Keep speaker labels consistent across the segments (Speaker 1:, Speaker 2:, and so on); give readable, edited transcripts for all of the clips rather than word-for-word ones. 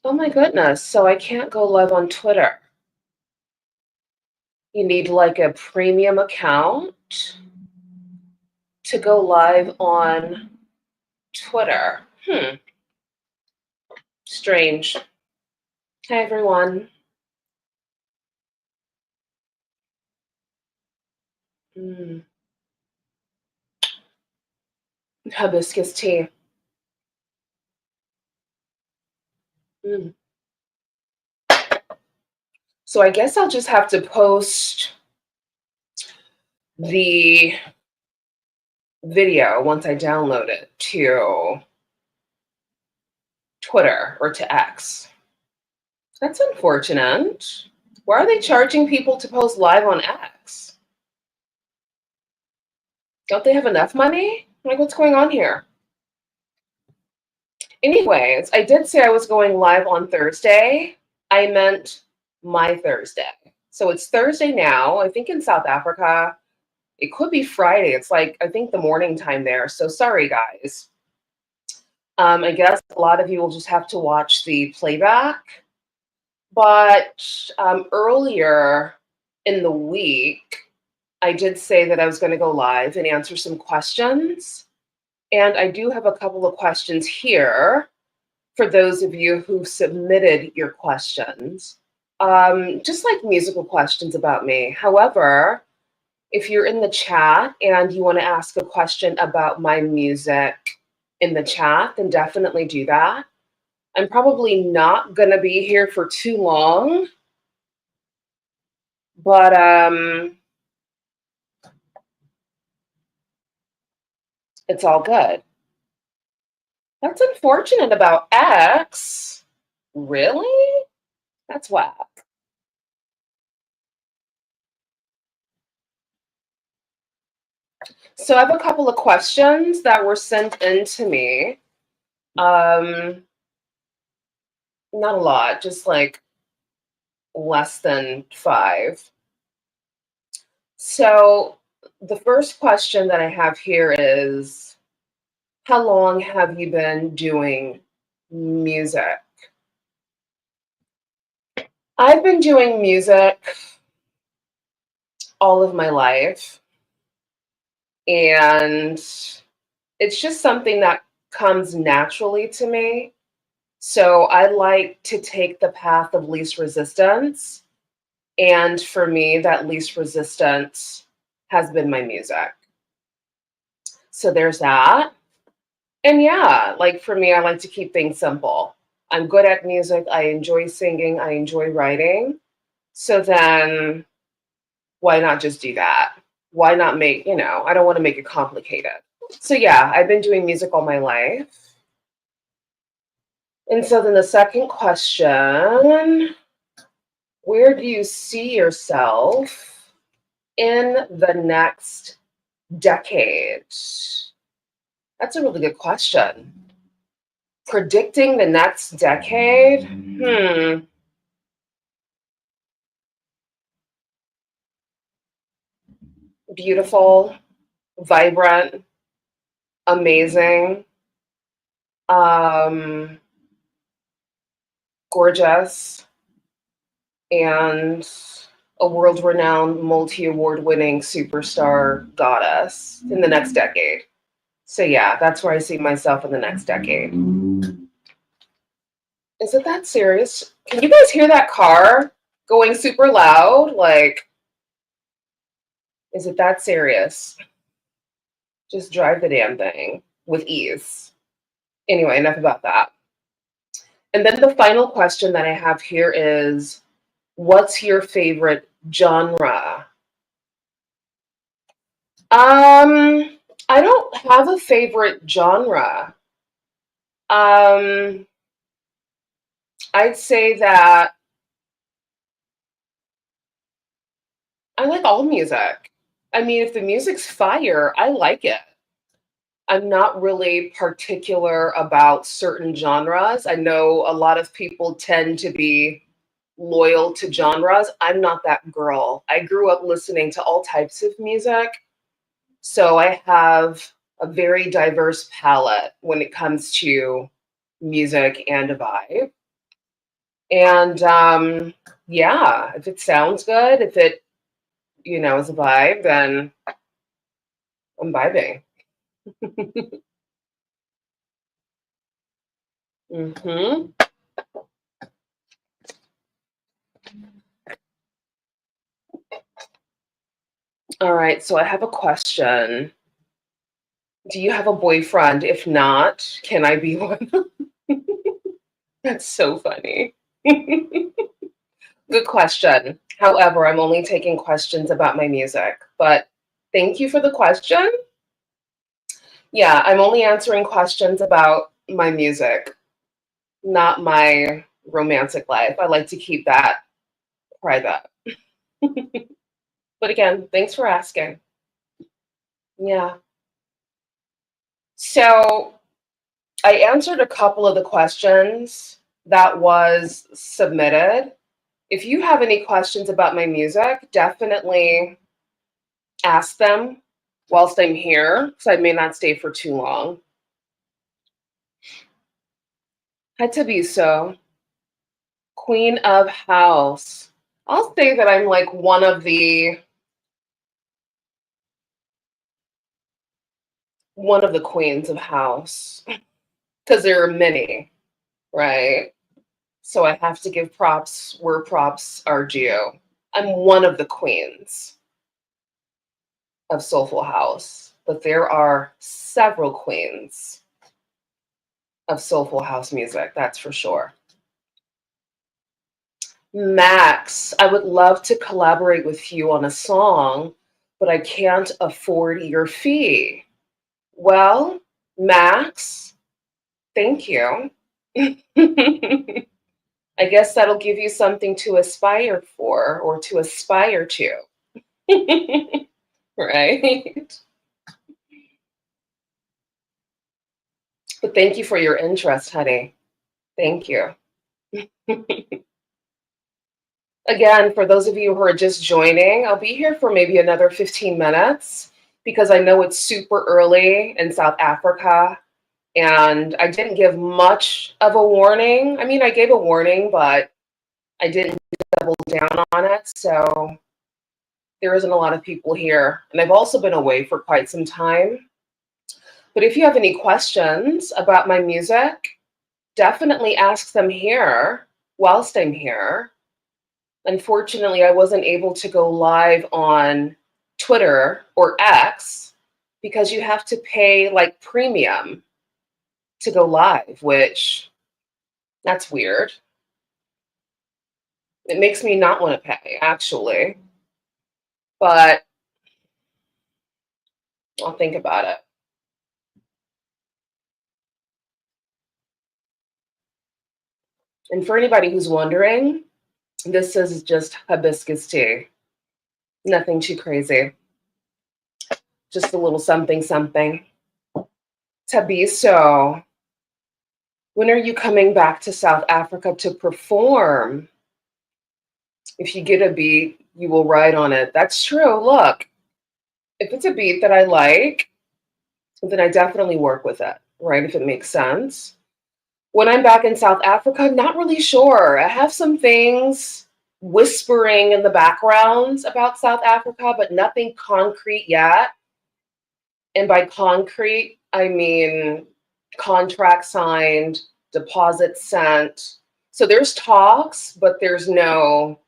Speaker 1: Oh my goodness. So I can't go live on Twitter. You need like a premium account to go live on Twitter. Strange. Hey everyone. Mm, hibiscus tea. Mm. So I guess I'll just have to post the video once I download it to Twitter or to X. That's unfortunate. Why are they charging people to post live on X? Don't they have enough money? Like, what's going on here? Anyways, I did say I was going live on Thursday. I meant my Thursday. So it's Thursday now, I think in South Africa. It could be Friday. It's like, I think the morning time there. So sorry, guys. I guess a lot of you will just have to watch the playback. But earlier in the week, I did say that I was going to go live and answer some questions. And I do have a couple of questions here for those of you who submitted your questions, just like musical questions about me. However, if you're in the chat and you want to ask a question about my music in the chat, then definitely do that. I'm probably not going to be here for too long, but it's all good. That's unfortunate about X. Really? That's whack. So I have a couple of questions that were sent in to me. Not a lot, just like less than 5. So the first question that I have here is, how long have you been doing music? I've been doing music all of my life, and it's just something that comes naturally to me. So I like to take the path of least resistance. And for me, that least resistance has been my music. So there's that. And yeah, like for me, I like to keep things simple. I'm good at music. I enjoy singing. I enjoy writing. So then why not just do that? Why not make, I don't want to make it complicated. So yeah, I've been doing music all my life. And so then the second question, where do you see yourself in the next decade? That's a really good question. Predicting the next decade? Beautiful, vibrant, amazing, gorgeous, and a world-renowned, multi-award-winning superstar goddess in the next decade. So yeah, that's where I see myself in the next decade. Is it that serious? Can you guys hear that car going super loud? Like, is it that serious? Just drive the damn thing with ease. Anyway, enough about that. And then the final question that I have here is, what's your favorite genre? I don't have a favorite genre. I'd say that I like all music. I mean, if the music's fire, I like it. I'm not really particular about certain genres. I know a lot of people tend to be loyal to genres. I'm not that girl. I grew up listening to all types of music. So I have a very diverse palette when it comes to music and a vibe. And yeah, if it sounds good, if it, is a vibe, then I'm vibing. Hmm. All right, so I have a question. Do you have a boyfriend? If not, can I be one? That's so funny. Good question. However, I'm only taking questions about my music, but thank you for the question. Yeah, I'm only answering questions about my music, not my romantic life. I like to keep that private. But again, thanks for asking. Yeah. So I answered a couple of the questions that was submitted. If you have any questions about my music, definitely ask them whilst I'm here, because I may not stay for too long. Had to be so. Queen of House. I'll say that I'm like one of the queens of house, because there are many, right? So I have to give props where props are due. I'm one of the queens of soulful house, but there are several queens of soulful house music, that's for sure. Max, I would love to collaborate with you on a song, but I can't afford your fee. Well, Max, thank you. I guess that'll give you something to aspire for or to aspire to. Right? But thank you for your interest, honey. Thank you. Again, for those of you who are just joining, I'll be here for maybe another 15 minutes because I know it's super early in South Africa and I didn't give much of a warning. I mean, I gave a warning, but I didn't double down on it. So there isn't a lot of people here. And I've also been away for quite some time. But if you have any questions about my music, definitely ask them here whilst I'm here. Unfortunately, I wasn't able to go live on Twitter or X because you have to pay like premium to go live, which that's weird. It makes me not want to pay, actually, but I'll think about it. And for anybody who's wondering, this is just hibiscus tea. Nothing too crazy. Just a little something something. Tabiso, when are you coming back to South Africa to perform? If you get a beat, you will ride on it. That's true. Look, if it's a beat that I like, then I definitely work with it, right? If it makes sense. When I'm back in South Africa, not really sure. I have some things whispering in the background about South Africa, but nothing concrete yet. And by concrete, I mean contract signed, deposit sent. So there's talks, but there's no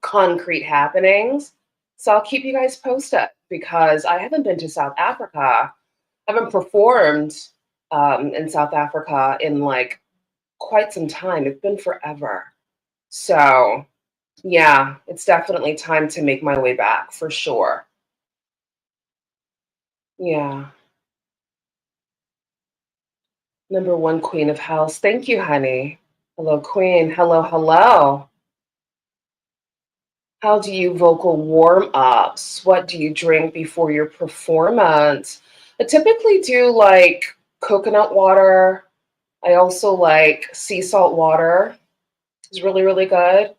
Speaker 1: concrete happenings. So I'll keep you guys posted because I haven't been to South Africa. I haven't performed in South Africa in like quite some time. It's been forever. So yeah, it's definitely time to make my way back for sure. Yeah. Number one queen of house. Thank you, honey. Hello, queen. Hello, hello. How do you vocal warm ups? What do you drink before your performance? I typically do like coconut water. I also like sea salt water. It's really, really good.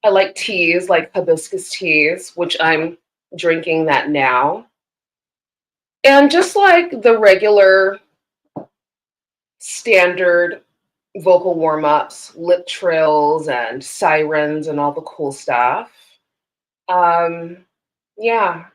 Speaker 1: I like teas, like hibiscus teas, which I'm drinking that now. And just like the regular standard vocal warm-ups, lip trills and sirens and all the cool stuff. Um, yeah.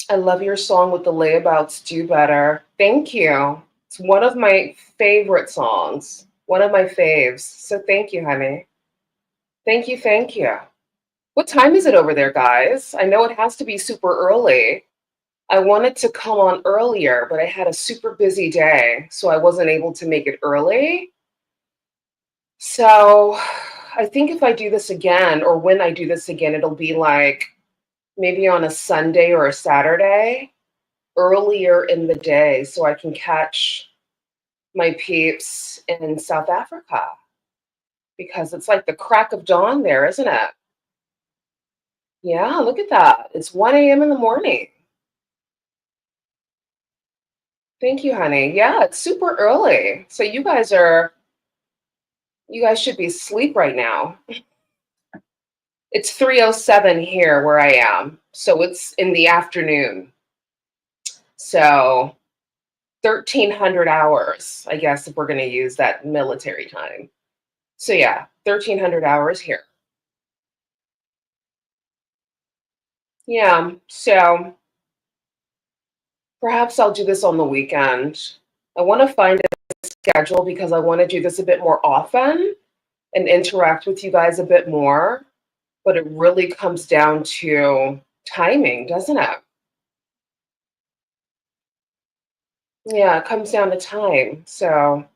Speaker 1: I love your song with the layabouts do better. Thank you. It's one of my favorite songs. One of my faves. So thank you, honey. Thank you, thank you. What time is it over there, guys? I know it has to be super early. I wanted to come on earlier, but I had a super busy day, so I wasn't able to make it early. So I think if I do this again, or when I do this again, it'll be like maybe on a Sunday or a Saturday, earlier in the day, so I can catch my peeps in South Africa because it's like the crack of dawn there, isn't it? Yeah, look at that. It's 1 a.m. in the morning. Thank you, honey. Yeah, it's super early. So you guys should be asleep right now. It's 3:07 here where I am. So it's in the afternoon. So 1,300 hours, I guess, if we're going to use that military time. So yeah, 1,300 hours here. Yeah, so perhaps I'll do this on the weekend. I want to find a schedule because I want to do this a bit more often and interact with you guys a bit more. But it really comes down to timing, doesn't it? Yeah, it comes down to time. So,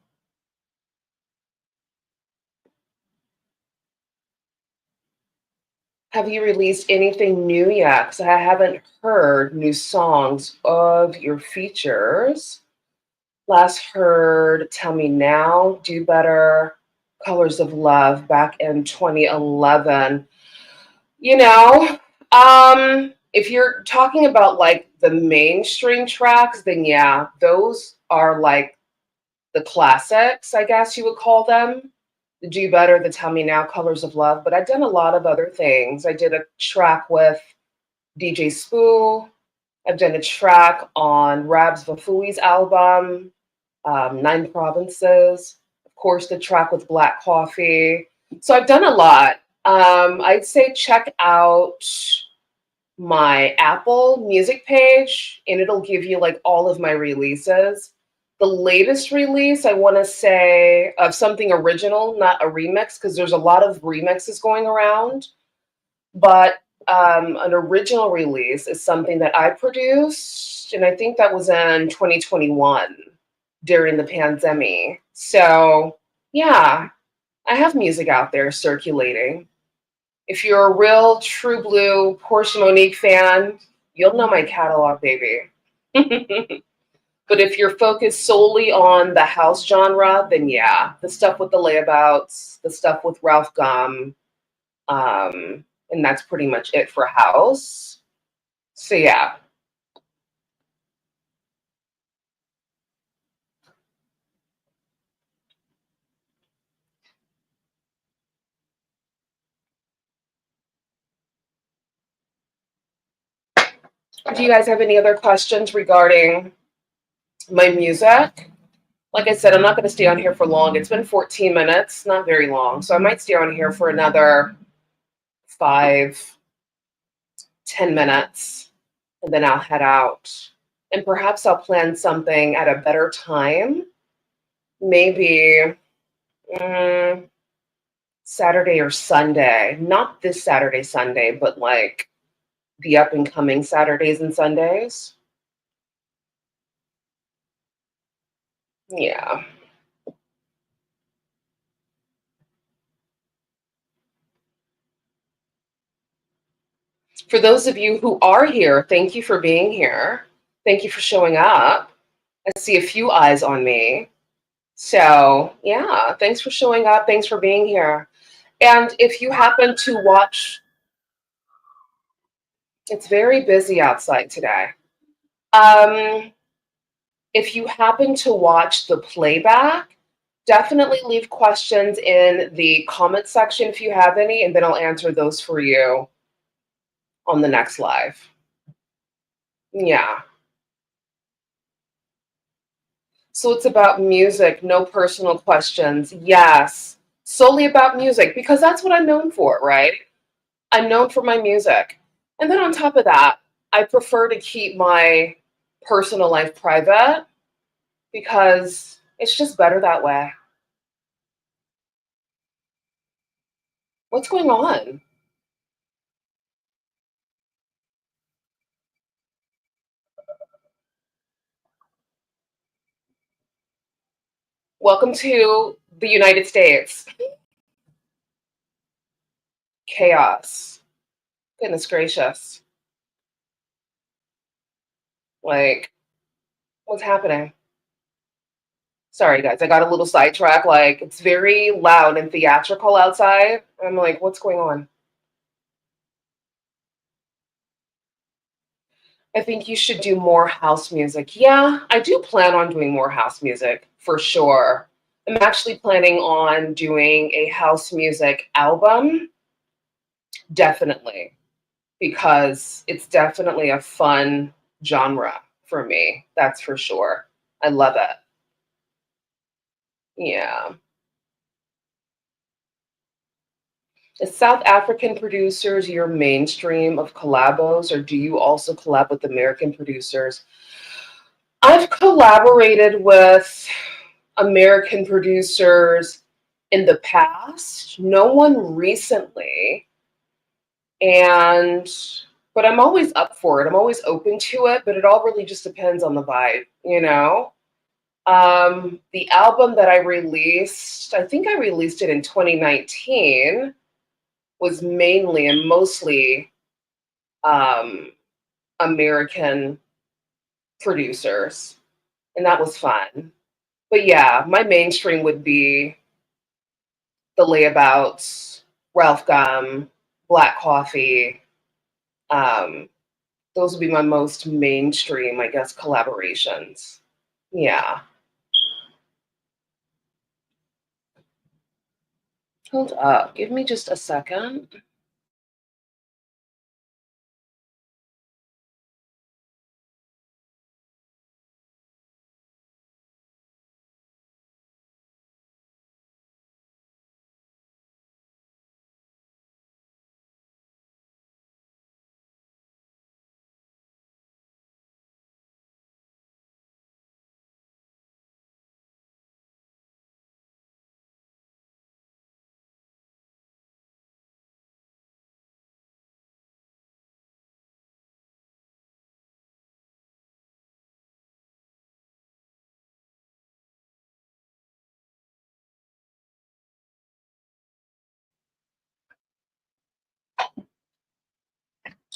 Speaker 1: have you released anything new yet? Because I haven't heard new songs of your features. Last heard Tell Me Now, Do Better, Colors of Love back in 2011. You know, if you're talking about like the mainstream tracks, then yeah, those are like the classics, I guess you would call them. The Do Better, the Tell Me Now, Colors of Love. But I've done a lot of other things. I did a track with DJ Spoo. I've done a track on Rabs Vafui's album, Nine Provinces. Of course, the track with Black Coffee. So I've done a lot. I'd say check out my Apple Music page, and it'll give you like all of my releases. The latest release, I want to say, of something original, not a remix, because there's a lot of remixes going around. But an original release is something that I produced, and I think that was in 2021 during the pandemic. So, yeah, I have music out there circulating. If you're a real true blue Portia Monique fan, you'll know my catalog, baby. But if you're focused solely on the house genre, then yeah, the stuff with the layabouts, the stuff with Ralph Gum, and that's pretty much it for house. So yeah. Do you guys have any other questions regarding my music? Like I said, I'm not going to stay on here for long. It's been 14 minutes, not very long. So I might stay on here for another 5, 10 minutes, and then I'll head out. And perhaps I'll plan something at a better time. Maybe mm, Saturday or Sunday. Not this Saturday, Sunday, but like the up and coming Saturdays and Sundays. Yeah. For those of you who are here, thank you for being here. Thank you for showing up. I see a few eyes on me. So, yeah, thanks for showing up. Thanks for being here. And if you happen to watch, it's very busy outside today. Um, if you happen to watch the playback, definitely leave questions in the comment section if you have any, and then I'll answer those for you on the next live. Yeah. So it's about music, no personal questions. Yes. Solely about music because that's what I'm known for, right? I'm known for my music. And then on top of that, I prefer to keep my personal life private because it's just better that way. What's going on? Welcome to the United States. Chaos. Goodness gracious. Like, what's happening? Sorry, guys. I got a little sidetracked. Like, it's very loud and theatrical outside. I'm like, what's going on? I think you should do more house music. Yeah, I do plan on doing more house music for sure. I'm actually planning on doing a house music album, definitely, because it's definitely a fun genre for me. That's for sure. I love it. Yeah. Is South African producers your mainstream of collabos, or do you also collab with American producers? I've collaborated with American producers in the past, no one recently, and but I'm always up for it. I'm always open to it, but it all really just depends on the vibe, you know? The album that I released, I think I released it in 2019, was mainly and mostly um, American producers, and that was fun. But yeah, my mainstream would be the layabouts, Ralph Gum, Black Coffee. Um, those would be my most mainstream, I guess, collaborations. Yeah. Hold up. Give me just a second.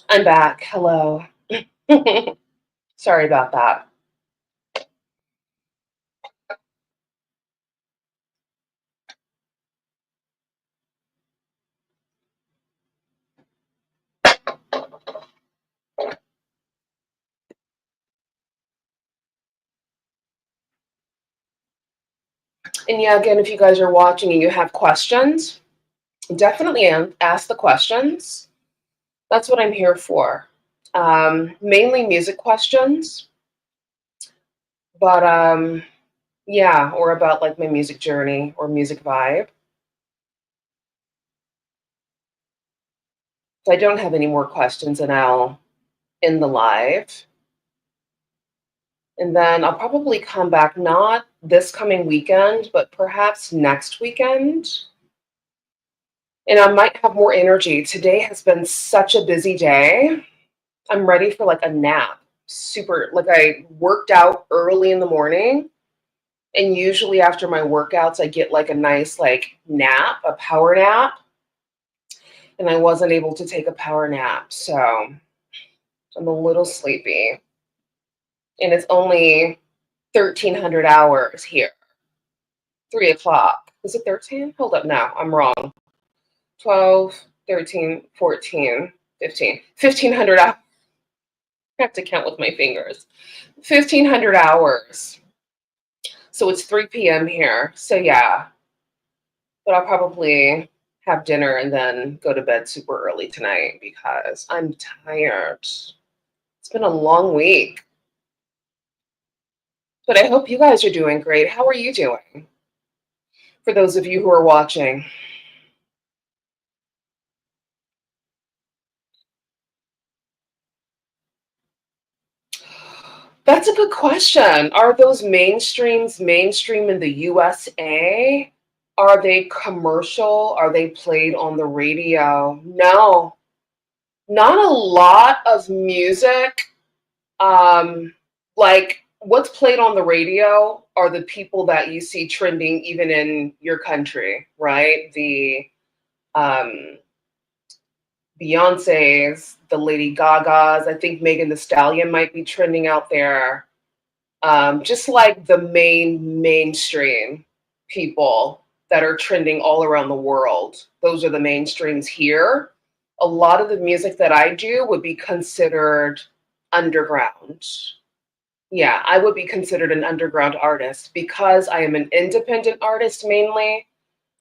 Speaker 1: I'm back. Hello. Sorry about that. And yeah, again, if you guys are watching and you have questions, definitely ask the questions. That's what I'm here for. Mainly music questions, but yeah, or about like my music journey or music vibe. If I don't have any more questions, and I'll end the live. And then I'll probably come back not this coming weekend, but perhaps next weekend. And I might have more energy. Today has been such a busy day. I'm ready for like a nap. Super, like I worked out early in the morning. And usually after my workouts, I get like a nice like nap, a power nap. And I wasn't able to take a power nap. So I'm a little sleepy. And it's only 1300 hours here. 3 o'clock. Is it 13? Hold up now. I'm wrong. 12, 13, 14, 15. 1500 hours. I have to count with my fingers. 1500 hours. So it's 3 p.m. here. So yeah, but I'll probably have dinner and then go to bed super early tonight because I'm tired. It's been a long week, but I hope you guys are doing great. How are you doing? For those of you who are watching. That's a good question. Are those mainstreams mainstream in the USA? Are they commercial? Are they played on the radio? No, not a lot of music. Um, like what's played on the radio are the people that you see trending even in your country, right? The um, Beyonce's, the Lady Gaga's. I think Megan Thee Stallion might be trending out there. Just like the mainstream people that are trending all around the world. Those are the mainstreams here. A lot of the music that I do would be considered underground. Yeah, I would be considered an underground artist because I am an independent artist mainly.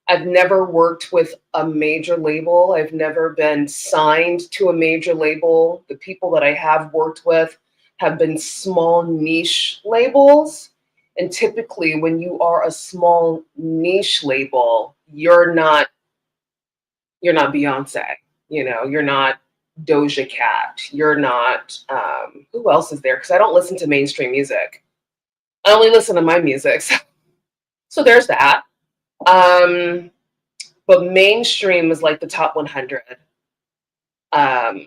Speaker 1: I've never worked with a major label. I've never been signed to a major label. The people that I have worked with have been small niche labels. And typically when you are a small niche label, you're not Beyonce, you're not Doja Cat, you're not who else is there? Because I don't listen to mainstream music. I only listen to my music. So there's that. Um, but mainstream is like the top 100. Um,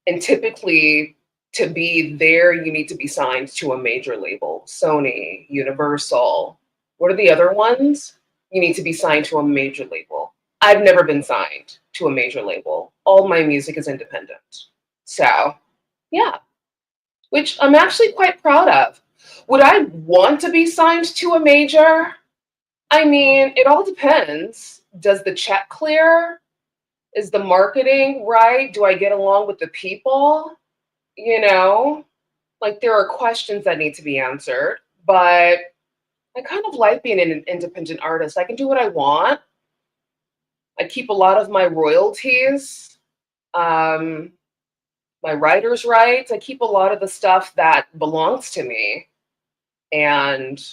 Speaker 1: and typically, to be there, you need to be signed to a major label, Sony, Universal. What are the other ones? You need to be signed to a major label. I've never been signed to a major label. All my music is independent. So, yeah, which I'm actually quite proud of. Would I want to be signed to a major? I mean, it all depends. Does the check clear? Is the marketing right? Do I get along with the people? You know, like there are questions that need to be answered, but I kind of like being an independent artist. I can do what I want. I keep a lot of my royalties, um, my writer's rights. I keep a lot of the stuff that belongs to me. And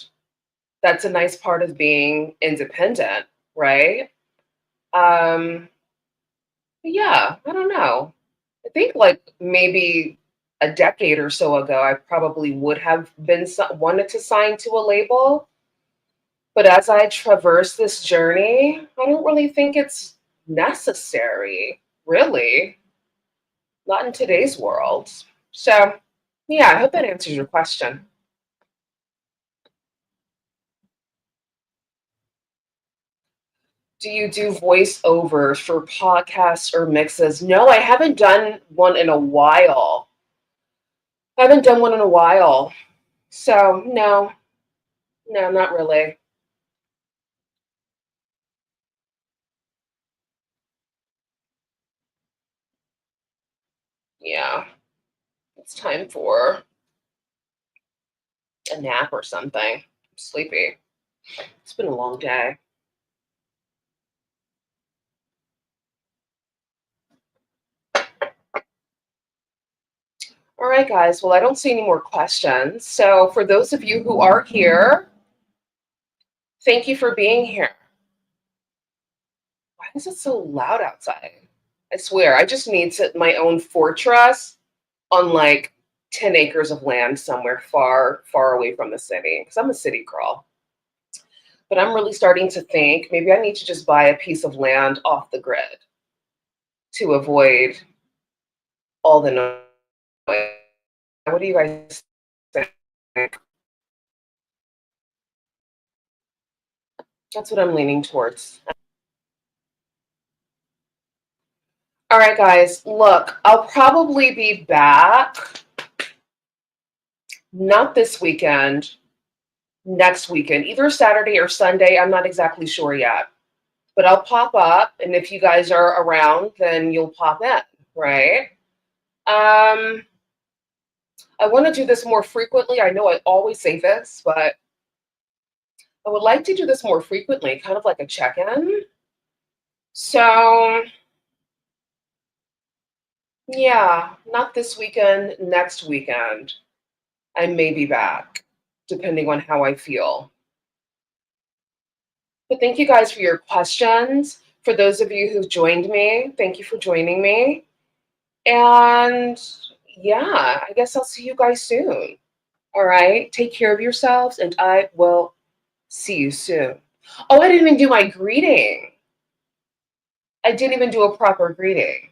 Speaker 1: that's a nice part of being independent, right? Um, yeah, I don't know. I think like maybe a decade or so ago, I probably would have been wanted to sign to a label. But as I traverse this journey, I don't really think it's necessary, really, not in today's world. So, yeah, I hope that answers your question. Do you do voiceovers for podcasts or mixes? No, I haven't done one in a while. I haven't done one in a while. So, no, no, not really. Yeah, it's time for a nap or something. I'm sleepy. It's been a long day. All right, guys. Well, I don't see any more questions. So, for those of you who are here, thank you for being here. Why is it so loud outside? I swear, I just need my own fortress on like 10 acres of land somewhere far, far away from the city because I'm a city girl. But I'm really starting to think maybe I need to just buy a piece of land off the grid to avoid all the noise. What do you guys think? That's what I'm leaning towards. All right, guys, look, I'll probably be back, not this weekend, next weekend, either Saturday or Sunday. I'm not exactly sure yet, but I'll pop up. And if you guys are around, then you'll pop in, right? Um, I want to do this more frequently. I know I always say this, but I would like to do this more frequently, kind of like a check in. So, Yeah, not this weekend, next weekend. I may be back, depending on how I feel. But thank you guys for your questions. For those of you who've joined me, thank you for joining me. And yeah, I guess I'll see you guys soon. All right. Take care of yourselves, and I will see you soon. Oh, I didn't even do my greeting. I didn't even do a proper greeting.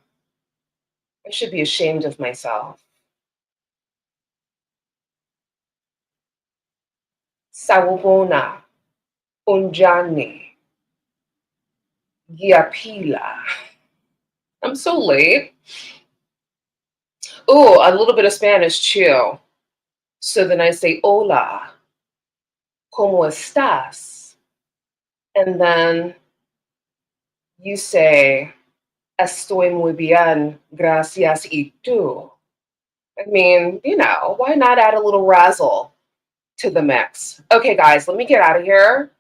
Speaker 1: I should be ashamed of myself. Sawubona, unjani, giapila. I'm so late. Oh, a little bit of Spanish too. So then I say, hola, ¿cómo estás? And then you say, estoy muy bien, gracias, y tú. I mean, why not add a little razzle to the mix? Okay, guys, let me get out of here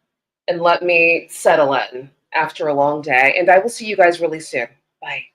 Speaker 1: and let me settle in after a long day. And I will see you guys really soon. Bye.